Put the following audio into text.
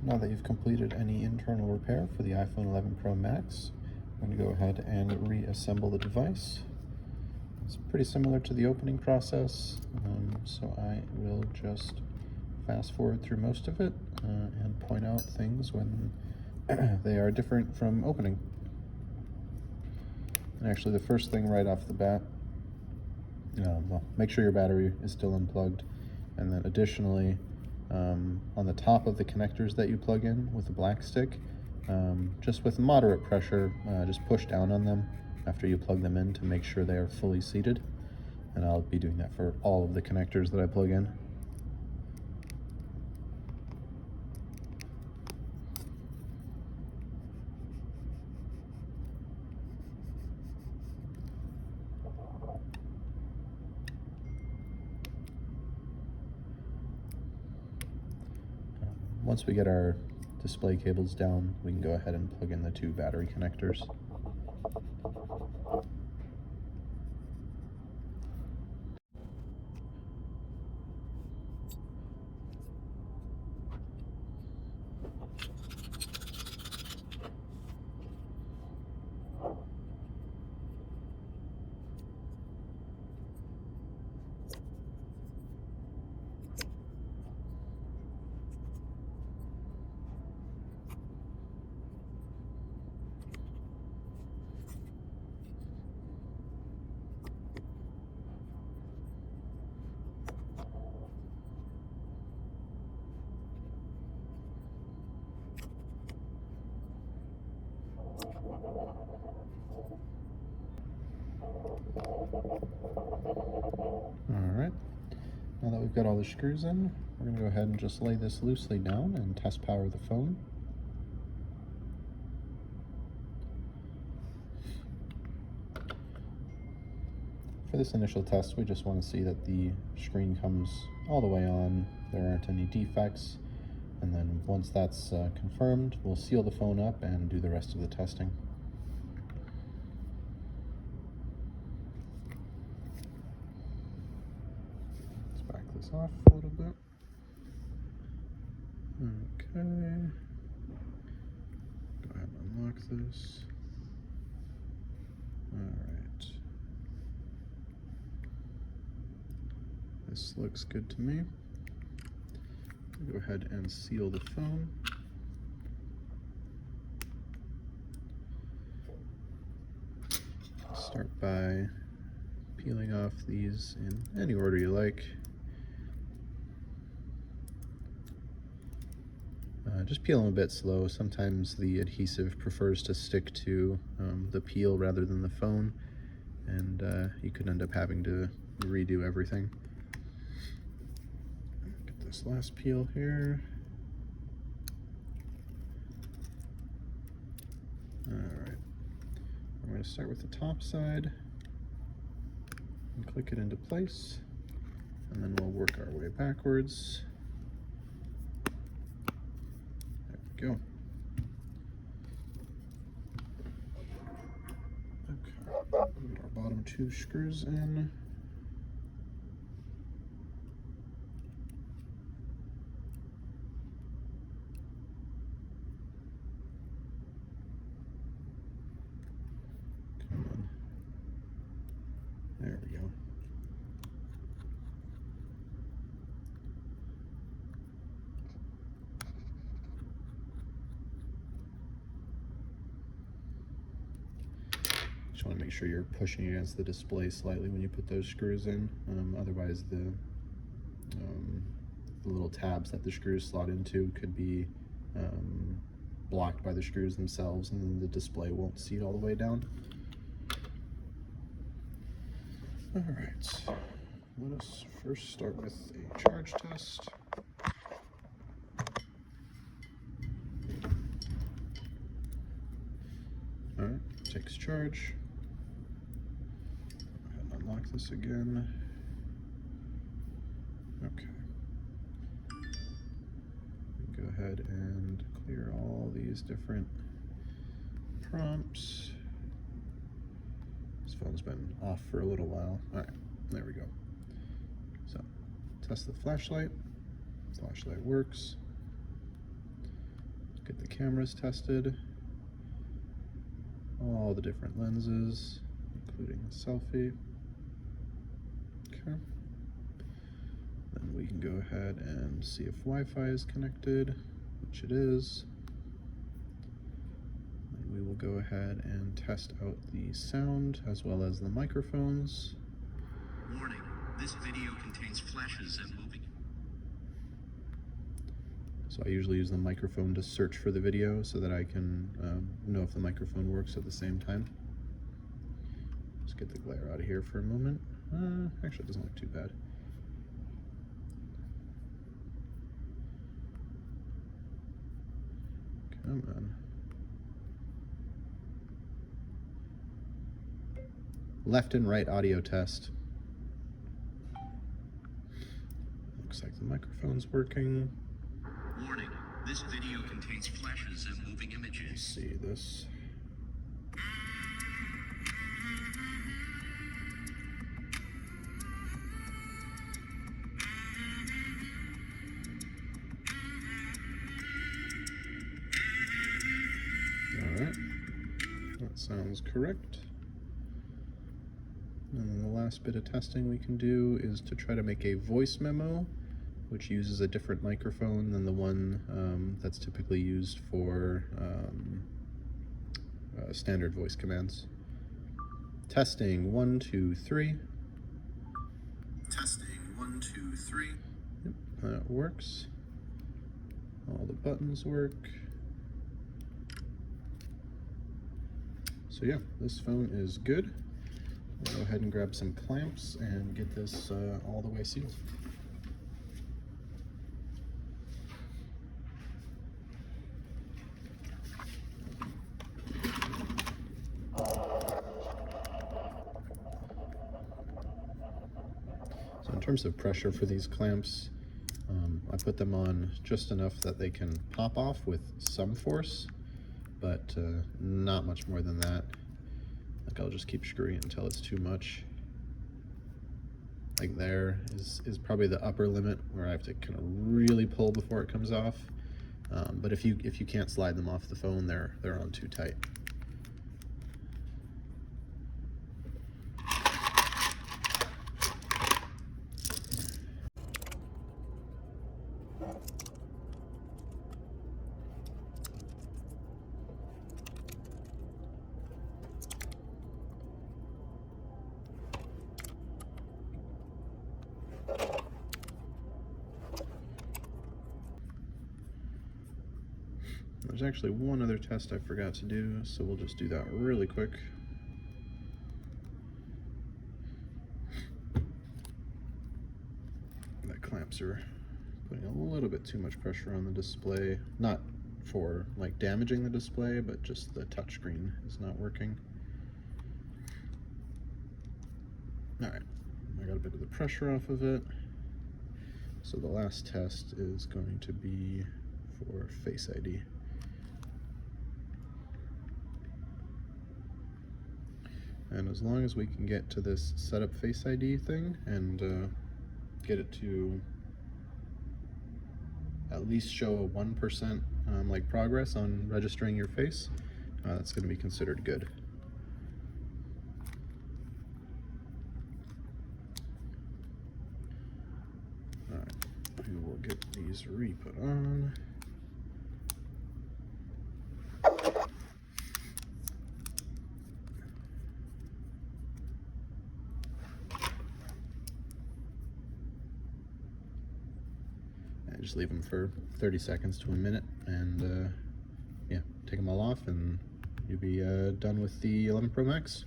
Now that you've completed any internal repair for the iPhone 11 Pro Max, I'm going to go ahead and reassemble the device. It's pretty similar to the opening process, so I will just fast forward through most of it and point out things when they are different from opening. And actually, the first thing right off the bat, well, make sure your battery is still unplugged, and then additionally, on the top of the connectors that you plug in with the black stick, just with moderate pressure, just push down on them after you plug them in to make sure they are fully seated. And I'll be doing that for all of the connectors that I plug in. Once we get our display cables down, we can go ahead and plug in the two battery connectors. Alright, now that we've got all the screws in, we're going to go ahead and just lay this loosely down and test power the phone. For this initial test, we just want to see that the screen comes all the way on, there aren't any defects, and then once that's confirmed, we'll seal the phone up and do the rest of the testing. Let's back this off a little bit. Okay. Go ahead and unlock this. Alright. This looks good to me. Go ahead and seal the phone. Start by peeling off these in any order you like. Just peel them a bit slow. Sometimes the adhesive prefers to stick to the peel rather than the phone, and you could end up having to redo everything. Get this last peel here. Alright, I'm going to start with the top side and click it into place, and then we'll work our way backwards. Go. Okay, put our bottom two screws in. Come on. There we go. Just want to make sure you're pushing against the display slightly when you put those screws in. Otherwise, the little tabs that the screws slot into could be blocked by the screws themselves, and then the display won't seat all the way down. All right, let us first start with a charge test. All right, takes charge. Go ahead and unlock this again. Okay. Go ahead and clear all these different prompts. This phone's been off for a little while. All right, there we go. So, test the flashlight. Flashlight works. Get the cameras tested. All the different lenses, including the selfie. Okay. Then we can go ahead and see if Wi-Fi is connected, which it is. And we will go ahead and test out the sound as well as the microphones. Warning, this video contains flashes and moving. So I usually use the microphone to search for the video so that I can know if the microphone works at the same time. Let's get the glare out of here for a moment. Actually, it doesn't look too bad. Come on. Left and right audio test. Looks like the microphone's working. Warning, this video contains flashes and moving images. Let's see this. Alright, that sounds correct. And then the last bit of testing we can do is to try to make a voice memo, which uses a different microphone than the one that's typically used for standard voice commands. Testing 1, 2, 3. Testing 1, 2, 3. Yep, that works. All the buttons work. So yeah, this phone is good. We'll go ahead and grab some clamps and get this all the way sealed. So in terms of pressure for these clamps, I put them on just enough that they can pop off with some force, but not much more than that. Like I'll just keep screwing it until it's too much. Like there is probably the upper limit where I have to kind of really pull before it comes off. But if you can't slide them off the phone, they're on too tight. There's actually one other test I forgot to do, so we'll just do that really quick. The clamps are putting a little bit too much pressure on the display. Not for like damaging the display, but just the touchscreen is not working. Alright, I got a bit of the pressure off of it. So the last test is going to be for Face ID. And as long as we can get to this setup Face ID thing and get it to at least show a 1% like progress on registering your face, that's going to be considered good. Alright, we will get these re-put on. Just leave them for 30 seconds to a minute, and yeah, take them all off, and you'll be done with the 11 Pro Max.